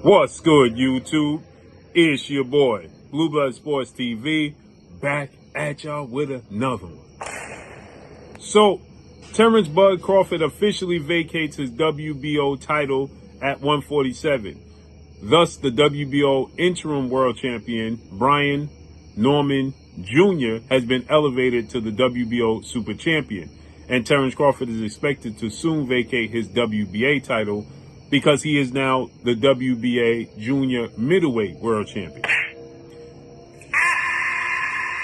What's good, YouTube? It's your boy, Blue Blood Sports TV, back at y'all with another one. So, Terrence Bud Crawford officially vacates his WBO title at 147. Thus, the WBO interim world champion, Brian Norman Jr., has been elevated to the WBO super champion. And Terrence Crawford is expected to soon vacate his WBA title because he is now the WBA junior middleweight world champion.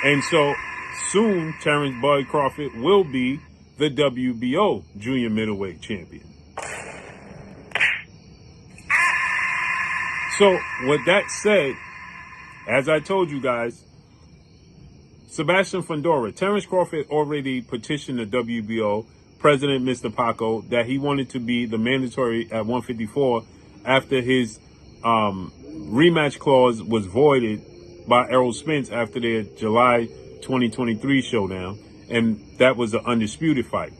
And so soon, Terrence Bud Crawford will be the WBO junior middleweight champion. So with that said, as I told you guys, Sebastian Fundora, Terrence Crawford already petitioned the WBO president, Mr. Paco, that he wanted to be the mandatory at 154 after his rematch clause was voided by Errol Spence after their July 2023 showdown. And that was an undisputed fight.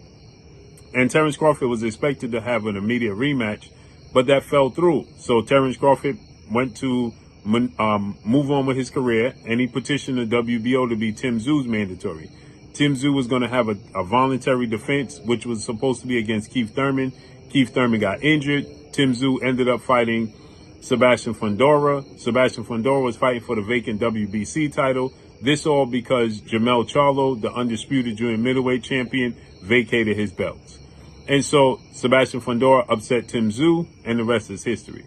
And Terrence Crawford was expected to have an immediate rematch, but that fell through. So Terrence Crawford went to move on with his career, and he petitioned the WBO to be Tim Tszyu's mandatory. Tim Tszyu was going to have a voluntary defense, which was supposed to be against Keith Thurman. Keith Thurman got injured. Tim Tszyu ended up fighting Sebastian Fundora. Sebastian Fundora was fighting for the vacant WBC title. This all because Jermell Charlo, the undisputed junior middleweight champion, vacated his belts. And so Sebastian Fundora upset Tim Tszyu, and the rest is history.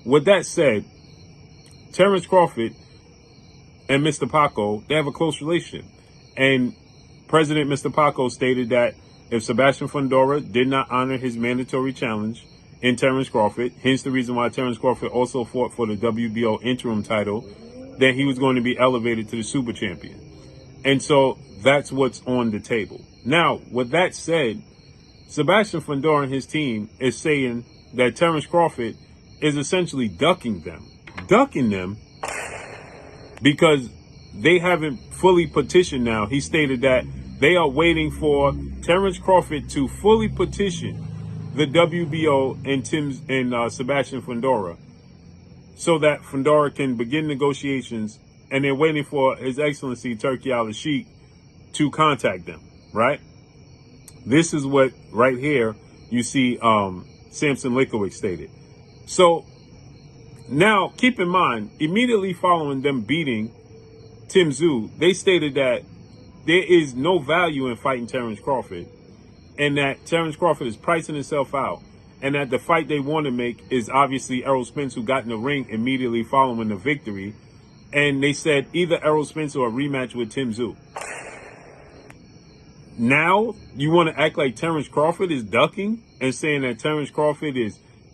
With that said, Terrence Crawford and Mr. Paco, they have a close relation. And President Mr. Paco stated that if Sebastian Fundora did not honor his mandatory challenge in Terrence Crawford, hence the reason why Terrence Crawford also fought for the WBO interim title, then he was going to be elevated to the super champion. And so that's what's on the table. Now, with that said, Sebastian Fundora and his team is saying that Terrence Crawford is essentially ducking them because they haven't fully petitioned now. He stated that they are waiting for Terrence Crawford to fully petition the WBO and Sebastian Fundora so that Fundora can begin negotiations, and they're waiting for His Excellency Turki Al-Sheikh to contact them, right? This is what right here you see Samson Likowicz stated. So now keep in mind, immediately following them beating Tim Tszyu, they stated that there is no value in fighting Terrence Crawford, and that Terrence Crawford is pricing himself out, and that the fight they want to make is obviously Errol Spence, who got in the ring immediately following the victory. And they said either Errol Spence or a rematch with Tim Tszyu. Now you want to act like Terrence Crawford is ducking and saying that Terrence Crawford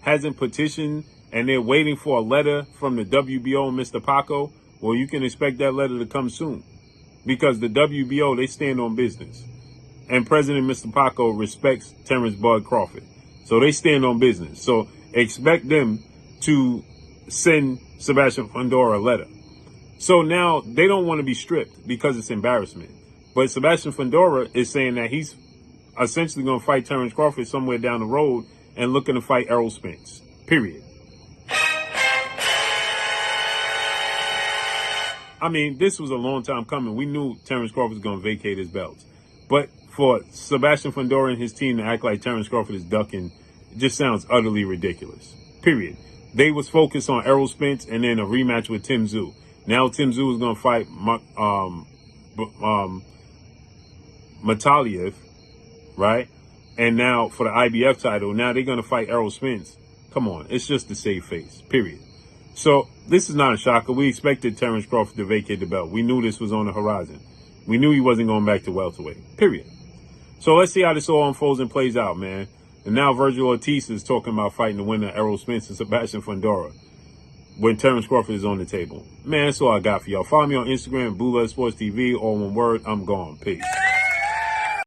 hasn't petitioned and they're waiting for a letter from the WBO and Mr. Paco. Well, you can expect that letter to come soon, because the WBO, they stand on business. And President Mr. Paco respects Terrence Bud Crawford. So they stand on business. So expect them to send Sebastian Fundora a letter. So now they don't want to be stripped because it's embarrassment. But Sebastian Fundora is saying that he's essentially going to fight Terrence Crawford somewhere down the road and looking to fight Errol Spence. Period. I mean, this was a long time coming. We knew Terrence Crawford was going to vacate his belts. But for Sebastian Fundora and his team to act like Terrence Crawford is ducking, it just sounds utterly ridiculous. Period. They was focused on Errol Spence and then a rematch with Tim Tszyu. Now Tim Tszyu is going to fight Mataliev, right? And now for the IBF title, now they're going to fight Errol Spence. Come on, it's just to save face. Period. So this is not a shocker. We expected Terrence Crawford to vacate the belt. We knew this was on the horizon. We knew he wasn't going back to welterweight. Period. So let's see how this all unfolds and plays out, man. And now Virgil Ortiz is talking about fighting the winner, Errol Spence and Sebastian Fundora, when Terrence Crawford is on the table. Man, that's all I got for y'all. Follow me on Instagram, Blue Blood Sports TV, all one word. I'm gone. Peace.